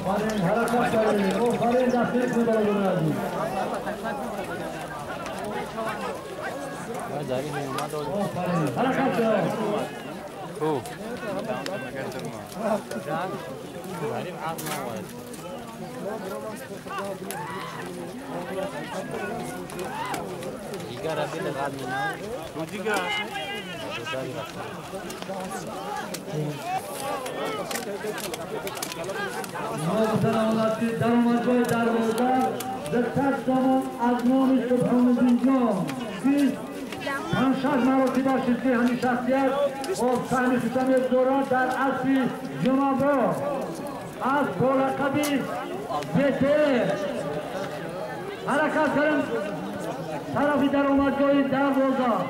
Farin harakat kare. O Farin dastı su bana lazım. Farin harakat kare. Muhteremler, darmadağın darboğazlar, dikkat zaman azmoni subhanallah. Biz Tanşaz marosi başız ki hani şahsiyet o sahne tutamıyor doğru dar asli cumabı az pola kabir yeter. Harekatların tarafı darmadağın darboğazlar.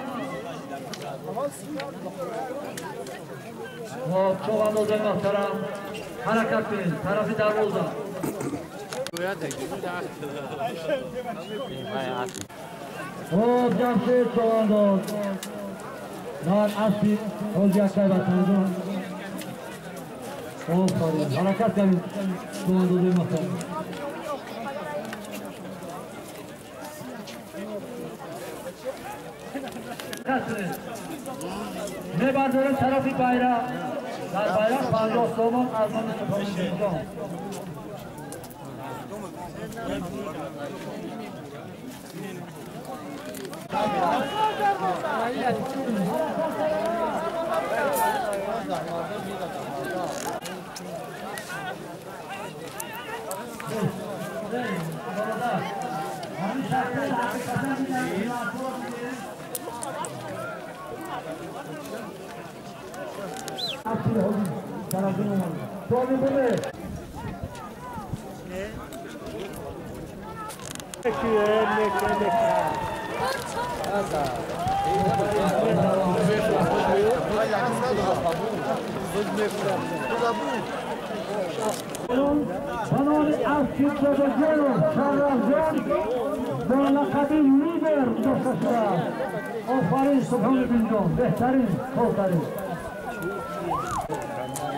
Çoğan olacak muhterem. Harekat verin, tarafı darboğazlar. Jamşed çoğandoz. Nar asli olacak kaybatandı. Farin harekat verin. Çoğandoz'u muhterem. Mebadır'ın tarafı bayrağı. Dar bayrak Fazla Osman'ın azmanı sıfırlıcı. Panowie Auschwitz dowiedzieli, szarlażon, bo na kabin lider dostarczyła. O Farin subhanallah, behtarin, koltarin.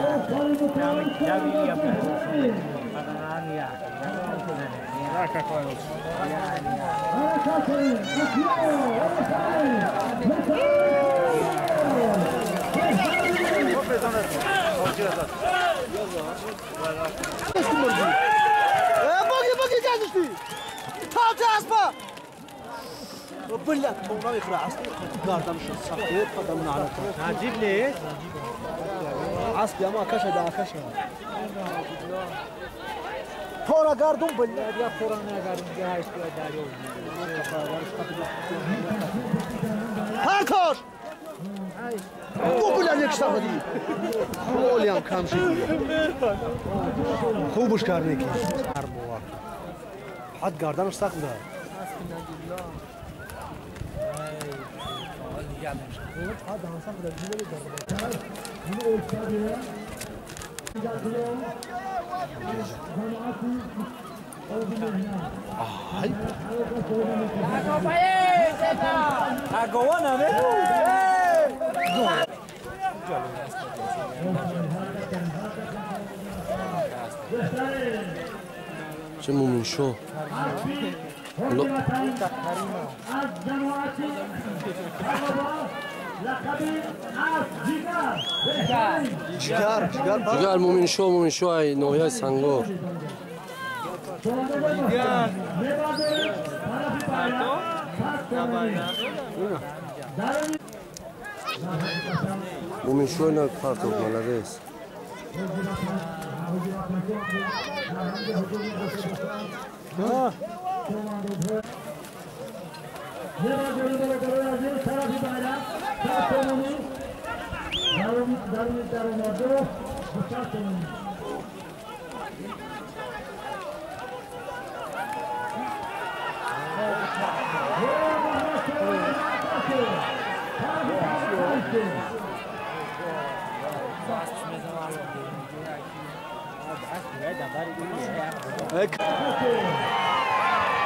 O Farin باقي جازشتي تعال اسمع بالله والله يقرا عصبي قاردم شو صحيح قدمنا على عجيب ليش عصبي ما كشا دا كشا فورا قاردم بالله يا فورا انا قاردم جاي شويه داريو هاكوش مو بالله عليك اشتغلي قول يا كم شيء خوبش كارنيكي حد قاردن استقبل چه مومن شو جگر مومن شو ای نویای سنگور مومن شو اینا پارتوک ملدهست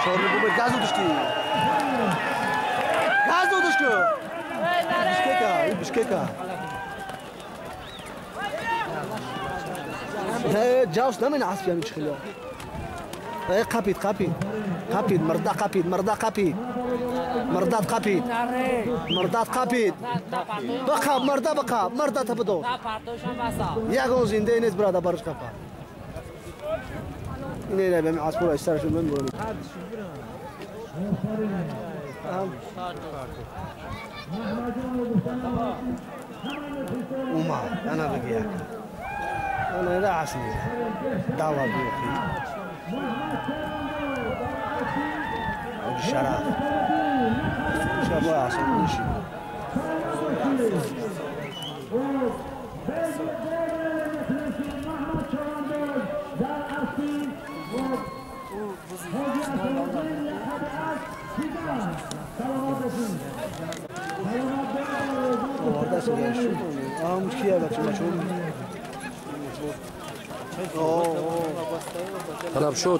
Çorlu bu gaz uduştu. Gaz uduştu. Bişkeka. He, Jaws da mı asfiya mı çıkıyor? Kapit. Mırda kapit. Mırdat kapit. Baka, mırda baka. Mırda tapıdo. Yakın zinde iniz burada barış kafa. İneyle ben aspora ister şu ben böyle. Uma, ana begiyak. Ana da asli. Dava biyokhi. Şaraf. Şaba asli nişi. Oradasın ya şu. Müşkiye bak şuna çok. طلب شو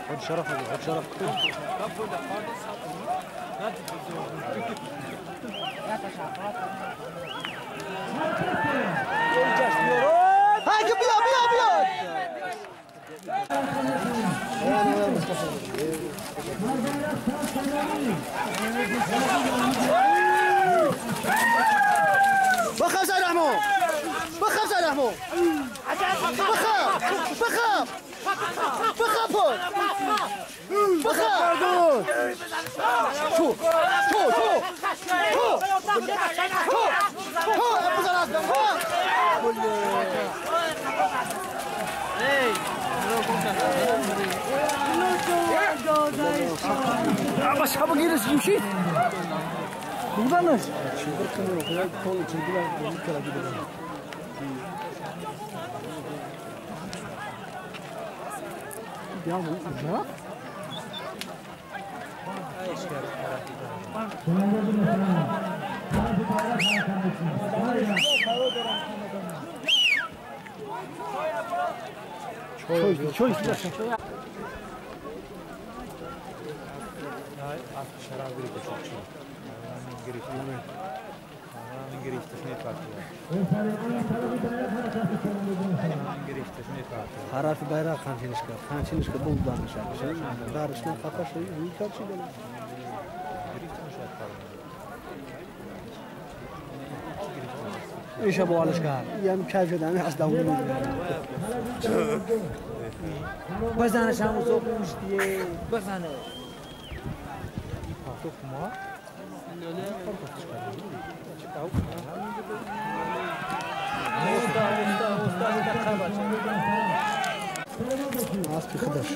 خد شرف خد شرف هاي بيا بخاف يا رحمو بخاف يا رحمو بخاف شو بس حابب جالس يمشي بالبنش شو بركن وخيال كل شيء كذا كذا كذا يعمل إجراء شوي حرارة bayrağı kançınışka buldanmış abi. Darıştan kafa şey yukarı çıkıyor. ايش ابو الاشكال يا مكاجد انا اصدق بس انا شامو سوق مشتي بس انا ماسك خدش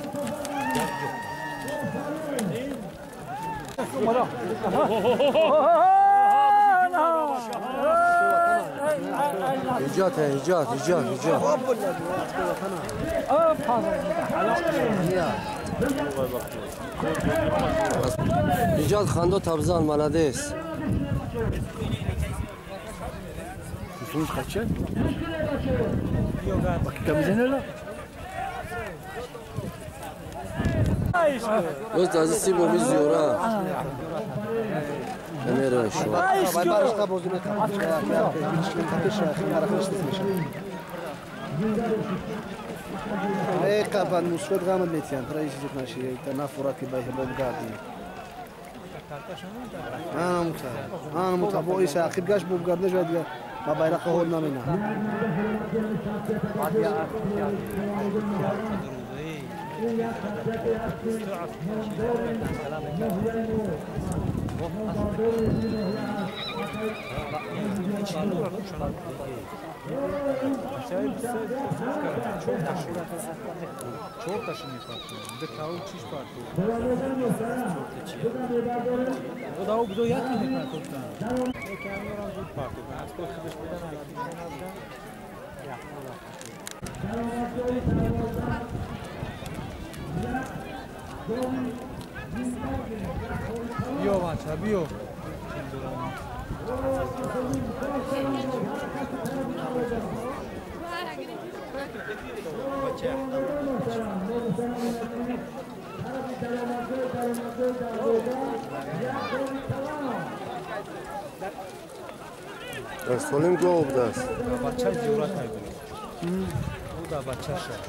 إيجاد إيجاد خاندو تبزان مالاديس فلوس kaçın? Bak kamizene la. Dost aziz Simo viziyor ha. Kamera şu. Bay barışta bozulma kapış ya khiyara khıştmış. Ey kapan musfet gamad metiyan tray çizip naşi tanafura ki bay bulgardi. Ana muta bu isa akib gash bulgardi jadiya ma bayrağı hodna mina. Çok taşınıyor farklı. Bir de tavuk çiş farklı. O da o bu da yatmıyor ne korktan. Ne kamera zut farklı. Ben az korku dışından aktiften aldım. Bio maça, bio. سالم گوب دست بچه جورت نگیره او دا بچه شد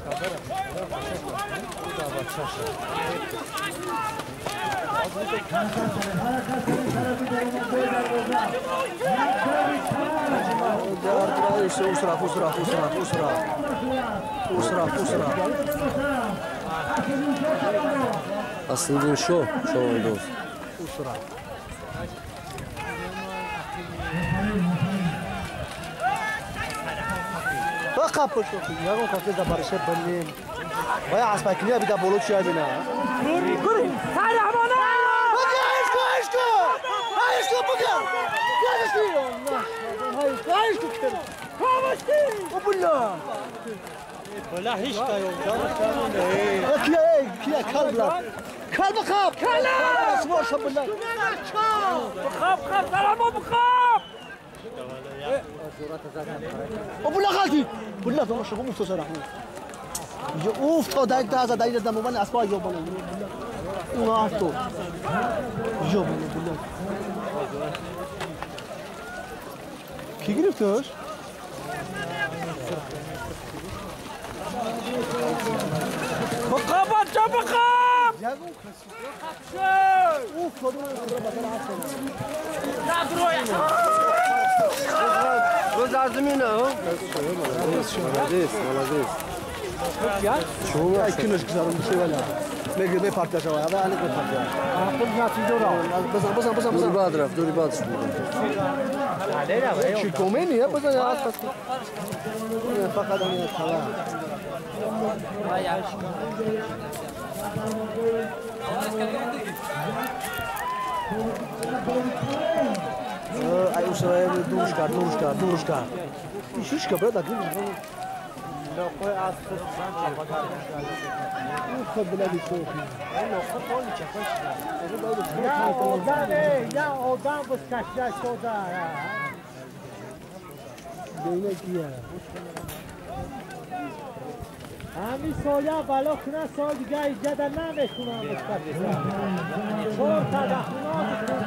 او دا بچه شد Aslında şu oldu. بقى بشوف يا رب كيف ده برشة بنين ويا عصبك ليه بدأ بولوك شيء بنا كوري تعال عمانا عايشكو بقى عايشكو كتير خامستي وبلا ولا هیچ کاری كيا كلب خاب كلا اسمع شو بلا خاب سلامو بخاب وبلا غلطي بلا تو شو مو تصرحوا اوف تو دايك تازه دايك دمو بنا اسبا يوبنا واتو يوبنا بلا كي گرفتش بخاب بچه بخاب اوف تو دو Göz azmine o. Молодец. شو كناش كثر من شي ولا ما بارتاجا هذا انا كنت بارتاجا اخذ ناتي دورا بس Dur Badraf, dur Badraf. شي كوميني يا بس انا اسف فقط انا خلاص ايوه شرايب دوشكار ايش كبر ده لا خوی از خد بلادي فوق یا آدم بس کشش شده بینه کیه همین ساlia بالا کنه سال دیگه ایجاد نمیکنم بس کشش چور تدخونات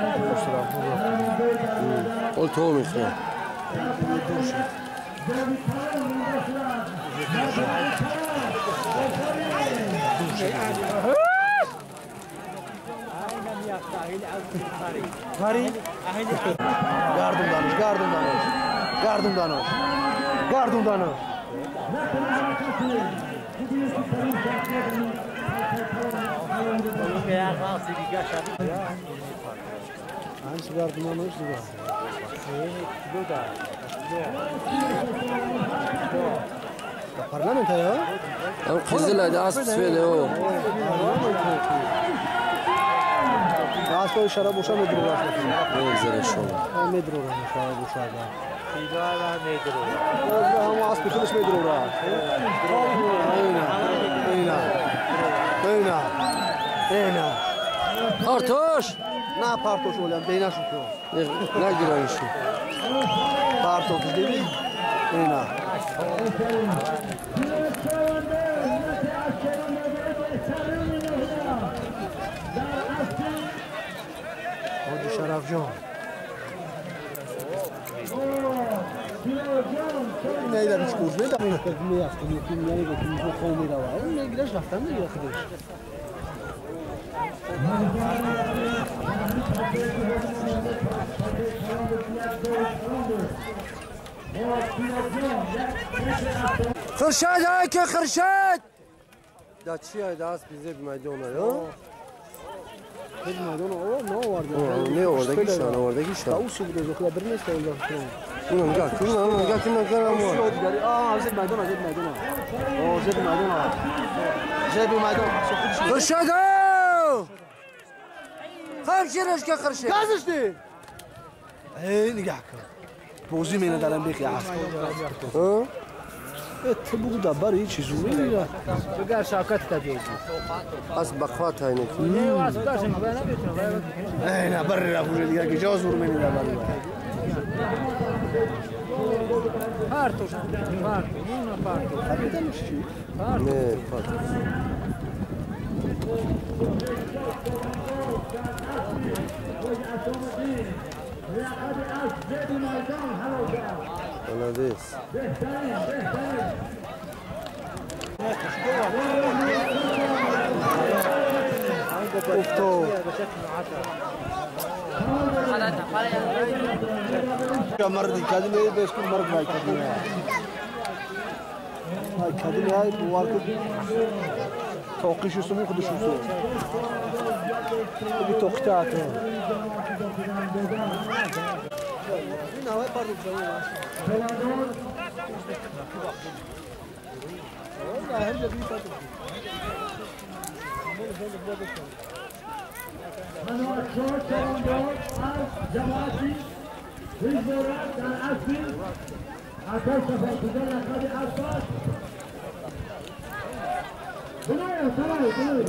Ol tohum işte. Gardım danış. Hangisi gardım danış diyor? Parlamento ya? Kızılay'da asp söyle o. Rasto şarap boşa medro var. Ne güzel şu. Medro var şarap boşa da. Sigara nedir o? Ama asp tutmuş medro var. Eyna. Artoş. Ne partoş olan beyna şu. Ne giren işi? Partoş dedi. Eyna. Hadi şarafcan. Neyler hiç bozmuyor da ne yaptın? Yani bakın bu komida var. Ne gideş laftan da yakıdır. Kırşad ha ki Kırşad. Da çiğ da asp bize bir meydan var ya. Bir meydan o ne var ya? Ne oradaki şan oradaki şan. Tavus bu da kadar bir neyse öyle. Bunun gel kimden karam var. Aa zed meydan. O zed meydan. Zed meydan. Kırşad ha. Hemşireş ki Kırşad. Gaz işte. Nigah kır. Bozi mene dalam bixi asp. Ha? Bu da bari hiç izumi ya. بگر شاکت کدید Az bakvat aynı. نه واسه داشتم بنا بیتون Eyna barra bu diğer ki caz vurmayın da bari. Parto, non parto. Ne, parto. Anladınız. مرد كذي بس كل مرد ما يكذي هاي كذي هاي بوارك توقيش اسمه خدش اسمه بتوقيتات هنا هاي برضو بجونا والله هم جبي فاتو أنا أشوف شلون جماعتي بالزورات على الأسفل أتصل بجنة قد أصبح بنايا بنايا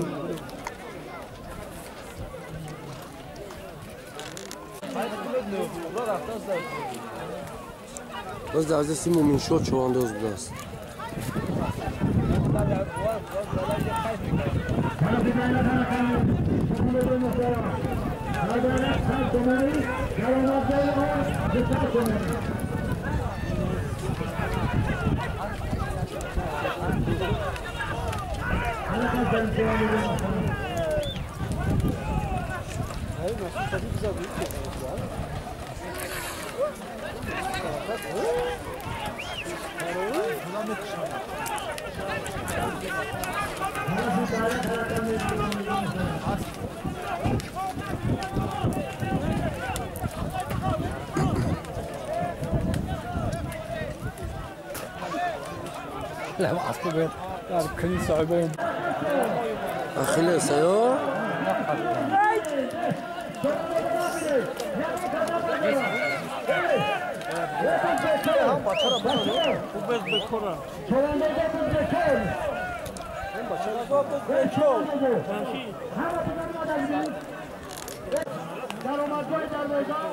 باز درزه سیمو من شد چوانداز بودست لا ما أصبر كل صعبين أخيله سيار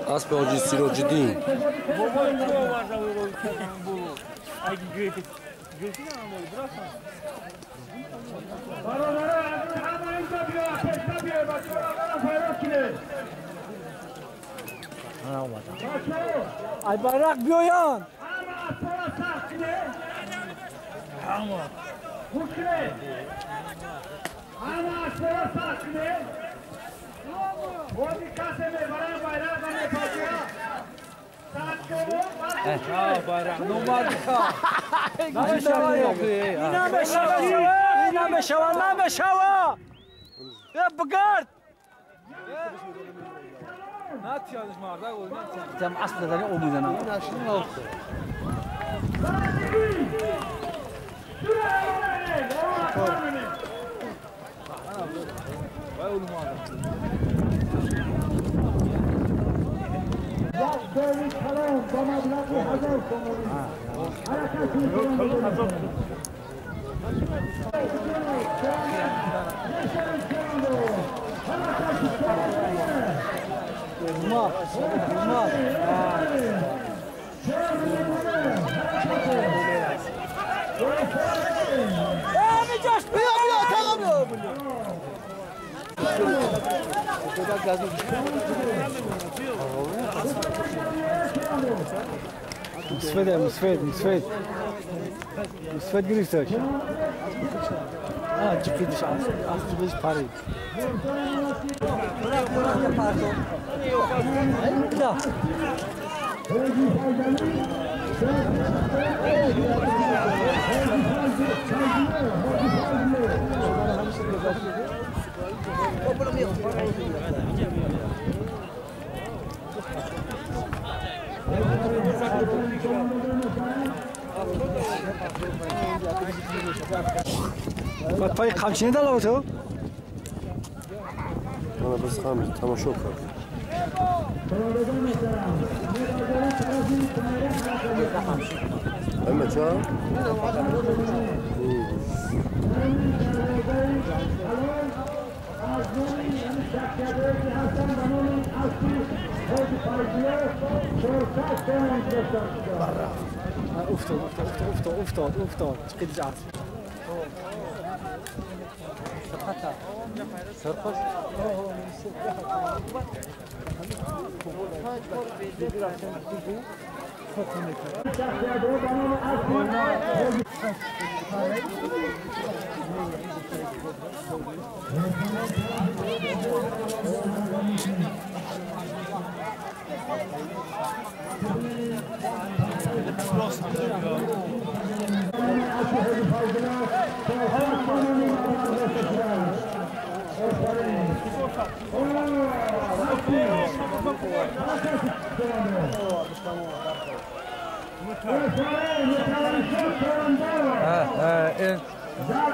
اسب آجی سیراج الدین ay bayrak biyoyan bayrak numarka نام شوا يا بقارد ما تشالش مرة تم عصب ذلك أو ميزان مسفد گرفتش چقیدش عصبش پرید پای خمسینه دلوا تو؟ انا بس خامس تماشا کرد اما چا؟ افتاد چقدر جات سرقص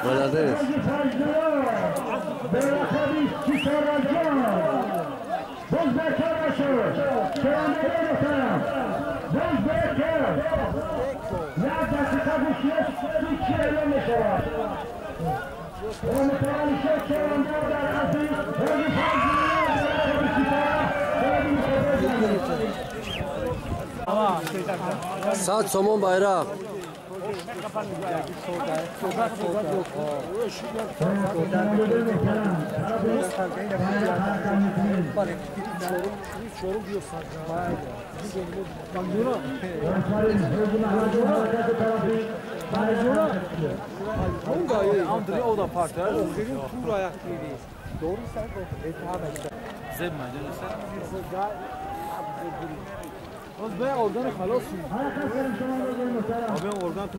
Молодец. Saat somon bayrak. O da parça. Benim tur ayak değil. Doğru sen باید ارگان خلاص شد. آبی ارگان تو.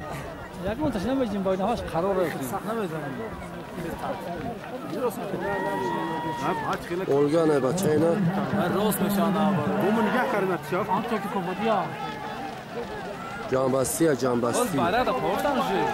یک منتشر نمی‌کنیم باید نهاش قراره. سخت نمی‌زنیم. Organa bacayı ne? راست میشانه آور. بوم نگاه کردن شاف آن تو که کمدیا. Cambasti ya cambasti. باز برای خورتن شد.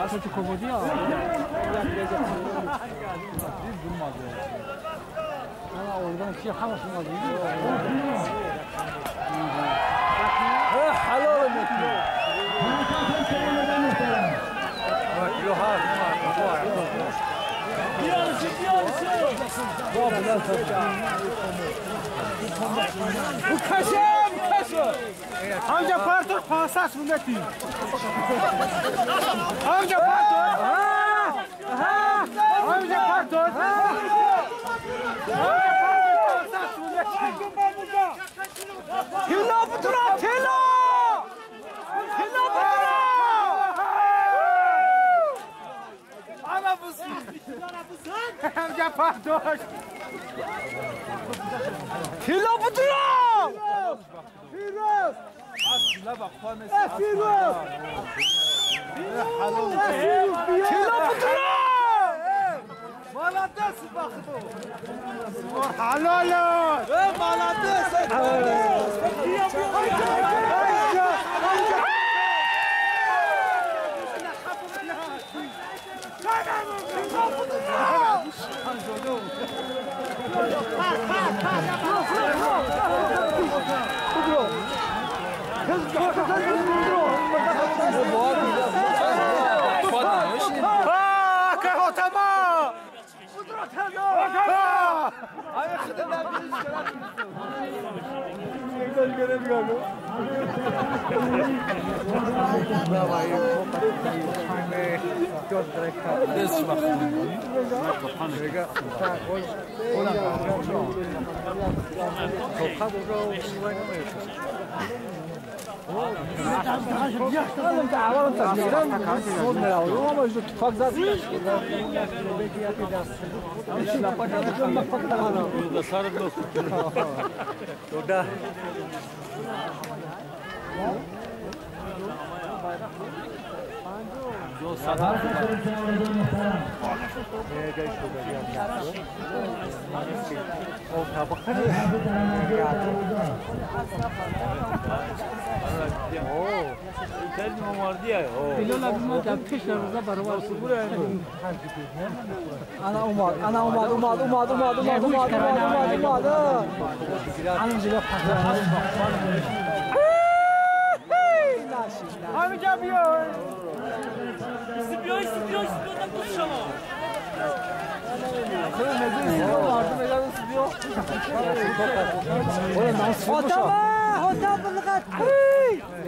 Aslında komodi ya. Ana oradan şey hamasını aldı. Halal olmuş. Yok ha. Bu kaşım. Amca partur pasas milleti. Amca partur. Amca partur. Pasas milleti. Killa putra killa. Killa putra. Ana busun. Amca partur. Killa putra. Firoz! Asla bak fanesi. Firoz! Killa putra! Malades bakto. Halal! Malades!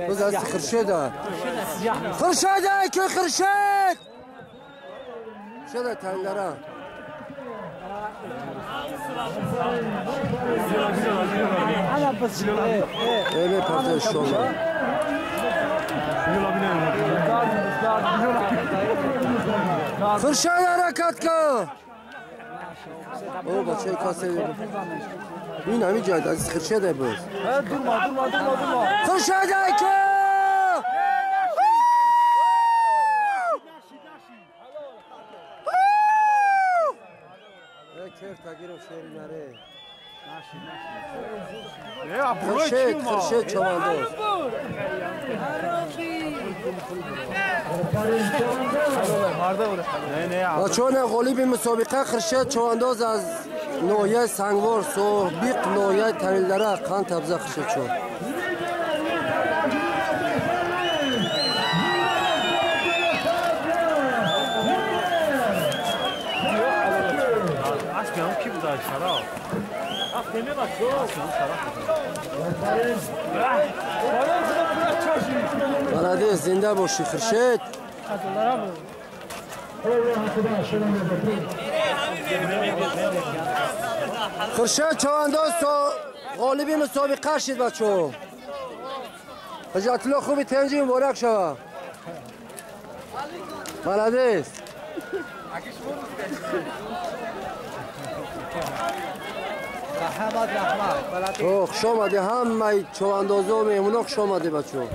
Bu da Kırşehir'de. Kırşehir'de köy Kırşehir. Şöyle tellere. Evet kardeş şu anda. Kırşehir harakatka. O bacayı kasayı. این همی جاید از خرشده بود خرشده که کیف تگیرم شیری نره خرشد چواندوز و چون غالیب مسابقه خرشد چواندوز از نوعیه سنگوار بیق نوعیه تنیلدره قند تبزه خرشد شد بلده زنده باشی خرشد خرشد چوانداز غالبی مسابقه شد بچو حجت الله خوبی تنجی مبارک شد بلده خوش آمده همه چواندازا و میمونا خوش آمده بچو